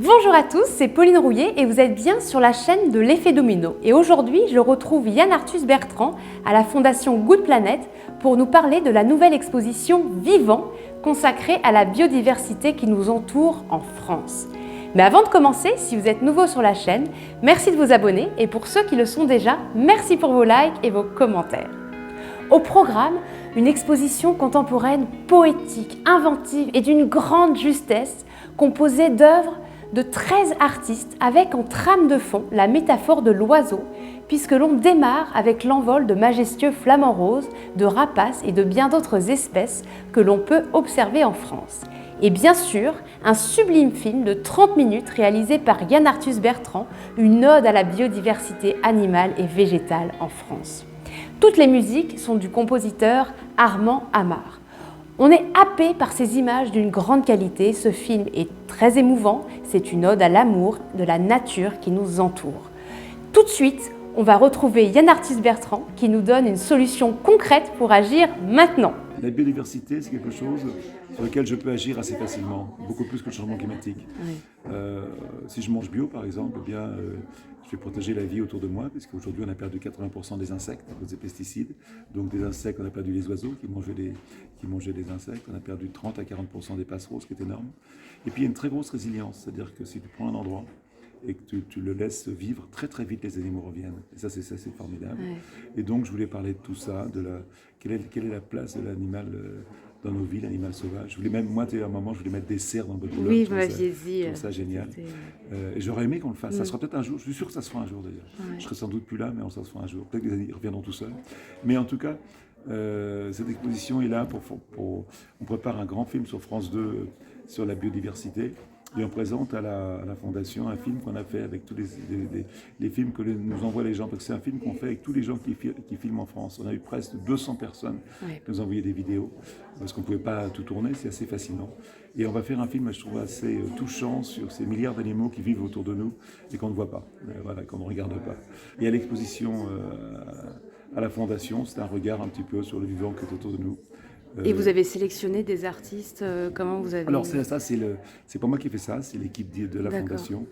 Bonjour à tous, c'est Pauline Rouillet et vous êtes bien sur la chaîne de l'effet domino. Et aujourd'hui, je retrouve Yann Arthus Bertrand à la Fondation Good Planet pour nous parler de la nouvelle exposition Vivant consacrée à la biodiversité qui nous entoure en France. Mais avant de commencer, si vous êtes nouveau sur la chaîne, merci de vous abonner et pour ceux qui le sont déjà, merci pour vos likes et vos commentaires. Au programme, une exposition contemporaine poétique, inventive et d'une grande justesse, composée d'œuvres de 13 artistes avec en trame de fond la métaphore de l'oiseau, puisque l'on démarre avec l'envol de majestueux flamants roses, de rapaces et de bien d'autres espèces que l'on peut observer en France. Et bien sûr, un sublime film de 30 minutes réalisé par Yann Arthus Bertrand, une ode à la biodiversité animale et végétale en France. Toutes les musiques sont du compositeur Armand Amar. On est happé par ces images d'une grande qualité, ce film est très émouvant, c'est une ode à l'amour de la nature qui nous entoure. Tout de suite, on va retrouver Yann Arthus Bertrand qui nous donne une solution concrète pour agir maintenant. La biodiversité, c'est quelque chose sur lequel je peux agir assez facilement, beaucoup plus que le changement climatique. Oui. Si je mange bio, par exemple, eh bien, je vais protéger la vie autour de moi, puisqu'aujourd'hui on a perdu 80% des insectes à cause des pesticides. Donc des insectes, on a perdu les oiseaux qui mangeaient les insectes, on a perdu 30 à 40% des passereaux, ce qui est énorme. Et puis il y a une très grosse résilience, c'est-à-dire que si tu prends un endroit et que tu le laisses vivre, très très vite les animaux reviennent. Et ça c'est formidable. Ouais. Et donc je voulais parler de tout ça, quelle est la place de l'animal dans nos vies, l'animal sauvage. Je voulais même, moi, à un moment, je voulais mettre des cerfs dans le Boulogne. Oui, vous m'aviez dit. Je trouve ça génial. Et j'aurais aimé qu'on le fasse. Ça sera peut-être un jour, je suis sûr que ça se fera un jour d'ailleurs. Ouais. Je serai sans doute plus là, mais ça se fera un jour. Peut-être que les animaux reviendront tout seuls. Mais en tout cas, cette exposition est là on prépare un grand film sur France 2 sur la biodiversité. Et on présente à la Fondation un film qu'on a fait avec tous les films que nous envoient les gens, parce que c'est un film qu'on fait avec tous les gens qui filment en France. On a eu presque 200 personnes qui nous ont envoyé des vidéos, parce qu'on ne pouvait pas tout tourner, c'est assez fascinant. Et on va faire un film, je trouve, assez touchant sur ces milliards d'animaux qui vivent autour de nous et qu'on ne voit pas, qu'on ne regarde pas. Et à l'exposition à la Fondation, c'est un regard un petit peu sur le vivant qui est autour de nous. Et vous avez sélectionné des artistes, comment vous avez... Alors c'est pas moi qui ai fait ça, c'est l'équipe de la Fondation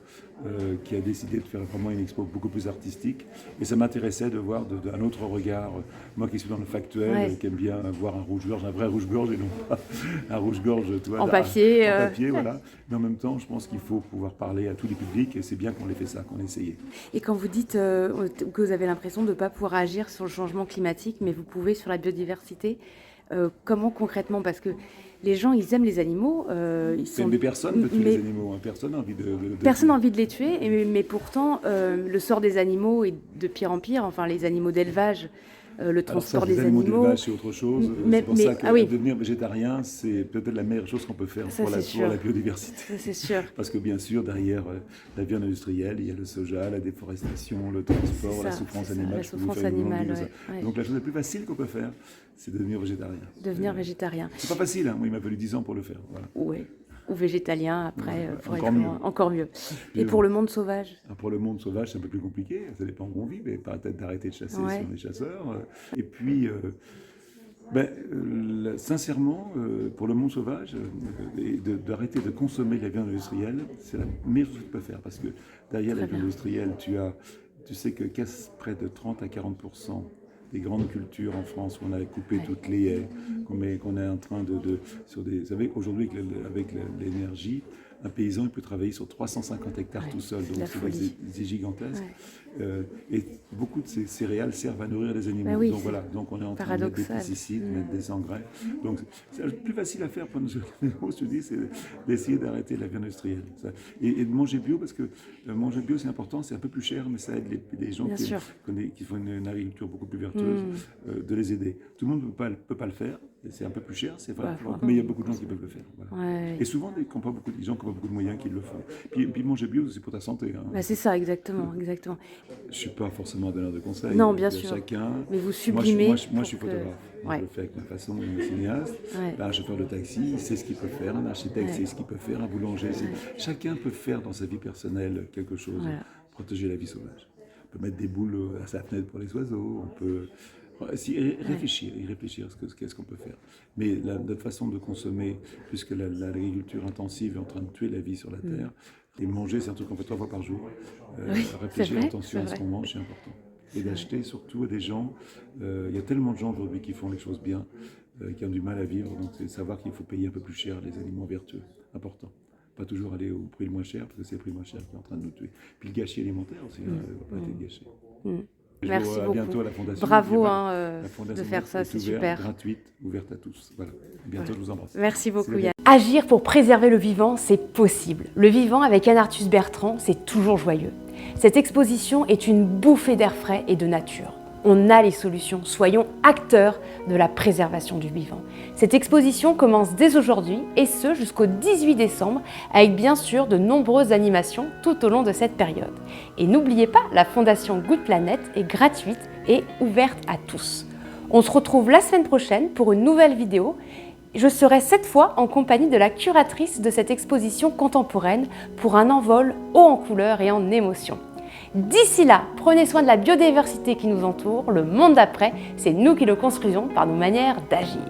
qui a décidé de faire vraiment une expo beaucoup plus artistique. Et ça m'intéressait de voir un autre regard, moi qui suis dans le factuel, qui aime bien voir un rouge-gorge, un vrai rouge-gorge et non pas un rouge-gorge en papier. En papier, voilà. Mais en même temps, je pense qu'il faut pouvoir parler à tous les publics et c'est bien qu'on ait fait ça, qu'on ait essayé. Et quand vous dites que vous avez l'impression de ne pas pouvoir agir sur le changement climatique, mais vous pouvez sur la biodiversité, comment concrètement? Parce que les gens, ils aiment les animaux. Mais personne ne tue les animaux. Hein. Personne n'a envie Personne n'a envie de les tuer, mais pourtant, le sort des animaux est de pire en pire. Enfin, les animaux d'élevage, le transport des animaux. Les animaux d'élevage, c'est autre chose. C'est pour ça que devenir végétarien, c'est peut-être la meilleure chose qu'on peut faire pour la biodiversité. Ça, c'est sûr. Parce que bien sûr, derrière la viande industrielle, il y a le soja, la déforestation, le transport, la souffrance animale. La souffrance animale, Donc la chose la plus facile qu'on peut faire, c'est de devenir végétarien. Devenir végétarien. C'est pas facile, hein. Moi il m'a fallu 10 ans pour le faire. Voilà. Ouais. Ou végétalien après, encore mieux. Et pour le monde sauvage? Pour le monde sauvage, c'est un peu plus compliqué. Ça dépend où on vit, mais peut-être d'arrêter de chasser si on est chasseur. Et puis, sincèrement, pour le monde sauvage, d'arrêter de consommer la viande industrielle, c'est la meilleure chose que tu peux faire. Parce que derrière la viande industrielle, tu sais que près de 30 à 40% des grandes cultures en France où on a coupé toutes les haies, qu'on est en train vous savez, aujourd'hui avec l'énergie, un paysan il peut travailler sur 350 hectares tout seul, donc c'est gigantesque. Et beaucoup de ces céréales servent à nourrir les animaux. Oui, donc on est en train de mettre des pesticides, mettre des engrais. Donc c'est le plus facile à faire pour nous, je dis, c'est d'essayer d'arrêter la viande industrielle. Et de manger bio, parce que manger bio c'est important, c'est un peu plus cher, mais ça aide les gens qui font une agriculture beaucoup plus vertueuse, de les aider. Tout le monde ne peut pas le faire, c'est un peu plus cher, c'est vrai, mais il y a beaucoup de gens qui peuvent le faire. Voilà. Et souvent, des gens qui n'ont pas beaucoup de moyens qui le font. Puis manger bio, c'est pour ta santé. Hein. C'est ça, exactement. Je ne suis pas forcément un donneur de conseils. Non, bien sûr. Chacun. Mais vous sublimez. Moi, je suis photographe. Je le fais avec ma façon, un cinéaste. Un chauffeur de taxi, il sait ce qu'il peut faire. Un architecte sait ce qu'il peut faire. Un boulanger, chacun peut faire dans sa vie personnelle quelque chose. Protéger la vie sauvage. On peut mettre des boules à sa fenêtre pour les oiseaux. On peut réfléchir à ce qu'on peut faire. Mais notre façon de consommer, puisque l'agriculture intensive est en train de tuer la vie sur la Terre, Et manger, c'est un truc qu'on fait 3 fois par jour. Oui, Réfléchir, vrai, attention à ce qu'on mange, c'est important. Et d'acheter surtout à des gens. Il y a tellement de gens aujourd'hui qui font les choses bien, qui ont du mal à vivre. Donc c'est savoir qu'il faut payer un peu plus cher les aliments vertueux. Important. Pas toujours aller au prix le moins cher, parce que c'est le prix le moins cher qui est en train de nous tuer. Puis le gâchis alimentaire aussi, ne va pas être gâché. Merci beaucoup. Bientôt à la Fondation. Bravo La Fondation de faire ça, c'est super. Gratuite, ouverte à tous. Voilà. Bientôt, je vous embrasse. Merci beaucoup Yann. Agir pour préserver le vivant, c'est possible. Le vivant avec Yann Arthus Bertrand, c'est toujours joyeux. Cette exposition est une bouffée d'air frais et de nature. On a les solutions, soyons acteurs de la préservation du vivant. Cette exposition commence dès aujourd'hui et ce jusqu'au 18 décembre avec bien sûr de nombreuses animations tout au long de cette période. Et n'oubliez pas, la Fondation Good Planet est gratuite et ouverte à tous. On se retrouve la semaine prochaine pour une nouvelle vidéo. Je serai cette fois en compagnie de la curatrice de cette exposition contemporaine pour un envol haut en couleurs et en émotions. D'ici là, prenez soin de la biodiversité qui nous entoure, le monde d'après, c'est nous qui le construisons par nos manières d'agir.